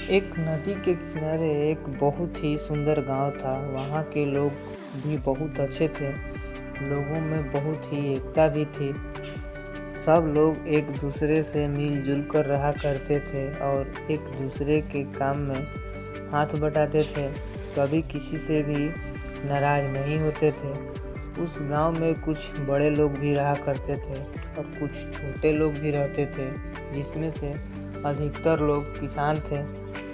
एक नदी के किनारे एक बहुत ही सुंदर गांव था। वहाँ के लोग भी बहुत अच्छे थे। लोगों में बहुत ही एकता भी थी। सब लोग एक दूसरे से मिलजुल कर रहा करते थे और एक दूसरे के काम में हाथ बटाते थे। कभी किसी से भी नाराज नहीं होते थे। उस गांव में कुछ बड़े लोग भी रहा करते थे और कुछ छोटे लोग भी रहते थे, जिसमें से अधिकतर लोग किसान थे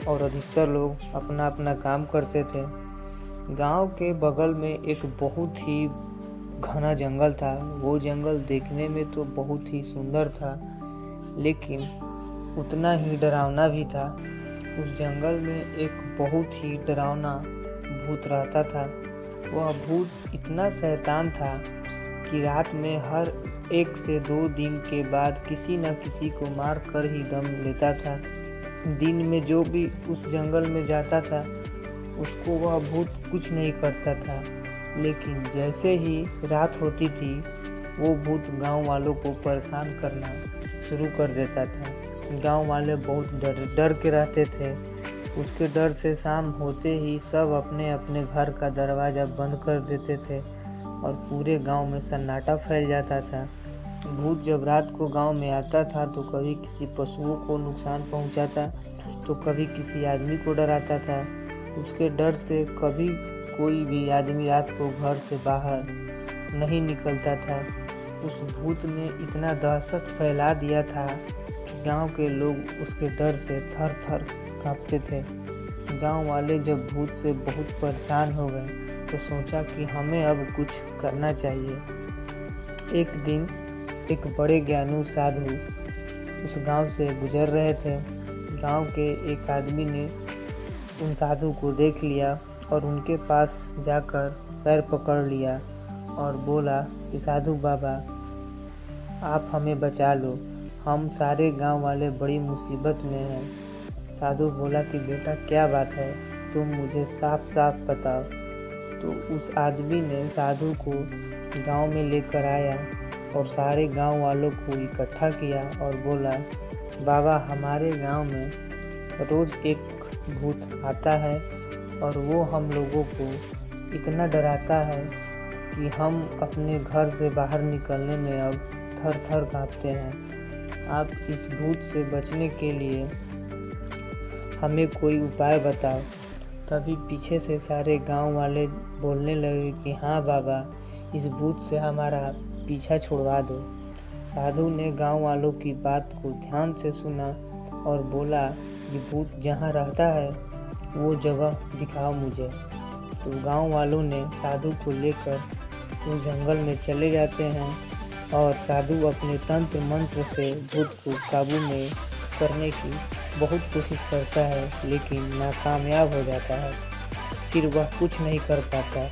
और अधिकतर लोग अपना अपना काम करते थे। गांव के बगल में एक बहुत ही घना जंगल था। वो जंगल देखने में तो बहुत ही सुंदर था, लेकिन उतना ही डरावना भी था। उस जंगल में एक बहुत ही डरावना भूत रहता था। वह भूत इतना शैतान था कि रात में हर 1 से 2 दिन के बाद किसी न किसी को मार कर ही दम लेता था। दिन में जो भी उस जंगल में जाता था उसको वह भूत कुछ नहीं करता था, लेकिन जैसे ही रात होती थी वो भूत गांव वालों को परेशान करना शुरू कर देता था। गांव वाले बहुत डर के रहते थे। उसके डर से शाम होते ही सब अपने अपने घर का दरवाज़ा बंद कर देते थे और पूरे गांव में सन्नाटा फैल जाता था। भूत जब रात को गांव में आता था तो कभी किसी पशुओं को नुकसान पहुंचाता, तो कभी किसी आदमी को डराता था। उसके डर से कभी कोई भी आदमी रात को घर से बाहर नहीं निकलता था। उस भूत ने इतना दहशत फैला दिया था कि गांव के लोग उसके डर से थर थर कांपते थे। गांव वाले जब भूत से बहुत परेशान हो गए तो सोचा कि हमें अब कुछ करना चाहिए। एक दिन एक बड़े ज्ञानी साधु उस गांव से गुजर रहे थे। गांव के एक आदमी ने उन साधु को देख लिया और उनके पास जाकर पैर पकड़ लिया और बोला कि साधु बाबा, आप हमें बचा लो, हम सारे गांव वाले बड़ी मुसीबत में हैं। साधु बोला कि बेटा क्या बात है, तुम मुझे साफ साफ बताओ। तो उस आदमी ने साधु को गांव में लेकर आया और सारे गांव वालों को इकट्ठा किया और बोला, बाबा हमारे गांव में रोज़ एक भूत आता है और वो हम लोगों को इतना डराता है कि हम अपने घर से बाहर निकलने में अब थर थर कांपते हैं। आप इस भूत से बचने के लिए हमें कोई उपाय बताओ। तभी पीछे से सारे गांव वाले बोलने लगे कि हाँ बाबा, इस भूत से हमारा पीछा छुड़वा दो। साधु ने गांव वालों की बात को ध्यान से सुना और बोला कि भूत जहाँ रहता है वो जगह दिखाओ मुझे। तो गांव वालों ने साधु को लेकर उस जंगल में चले जाते हैं और साधु अपने तंत्र मंत्र से भूत को काबू में करने की बहुत कोशिश करता है, लेकिन नाकामयाब हो जाता है। फिर वह कुछ नहीं कर पाता।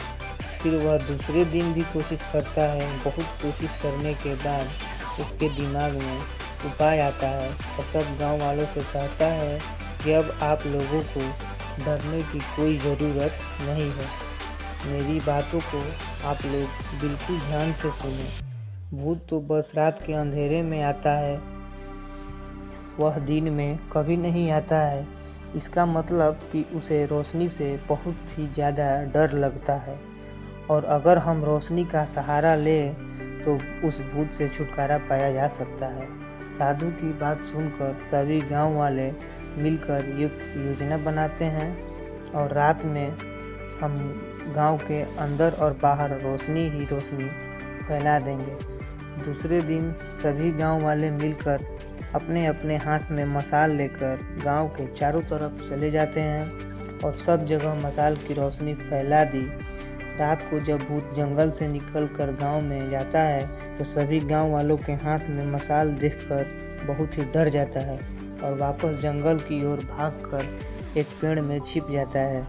फिर वह दूसरे दिन भी कोशिश करता है। बहुत कोशिश करने के बाद उसके दिमाग में उपाय आता है और सब गांव वालों से कहता है कि अब आप लोगों को डरने की कोई ज़रूरत नहीं है। मेरी बातों को आप लोग बिल्कुल ध्यान से सुने। भूत तो बस रात के अंधेरे में आता है, वह दिन में कभी नहीं आता है। इसका मतलब कि उसे रोशनी से बहुत ही ज़्यादा डर लगता है और अगर हम रोशनी का सहारा लें तो उस भूत से छुटकारा पाया जा सकता है। साधु की बात सुनकर सभी गांव वाले मिलकर एक योजना बनाते हैं और रात में हम गांव के अंदर और बाहर रोशनी ही रोशनी फैला देंगे। दूसरे दिन सभी गांव वाले मिलकर अपने अपने हाथ में मशाल लेकर गांव के चारों तरफ चले जाते हैं और सब जगह मशाल की रोशनी फैला दी। रात को जब भूत जंगल से निकलकर गांव में जाता है तो सभी गांव वालों के हाथ में मशाल देखकर बहुत ही डर जाता है और वापस जंगल की ओर भागकर एक पेड़ में छिप जाता है।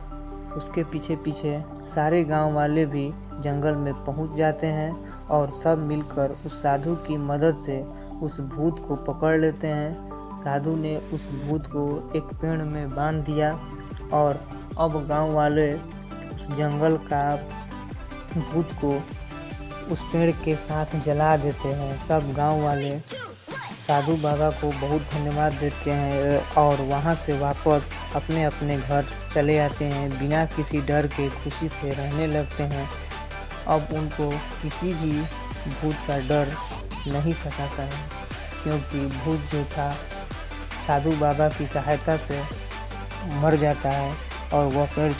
उसके पीछे पीछे सारे गांव वाले भी जंगल में पहुंच जाते हैं और सब मिलकर उस साधु की मदद से उस भूत को पकड़ लेते हैं। साधु ने उस भूत को एक पेड़ में बांध दिया और अब गांव वाले उस जंगल का भूत को उस पेड़ के साथ जला देते हैं। सब गांव वाले साधु बाबा को बहुत धन्यवाद देते हैं और वहाँ से वापस अपने अपने घर चले आते हैं। बिना किसी डर के खुशी से रहने लगते हैं। अब उनको किसी भी भूत का डर नहीं सताता है, क्योंकि भूत जो था साधु बाबा की सहायता से मर जाता है और वह पेड़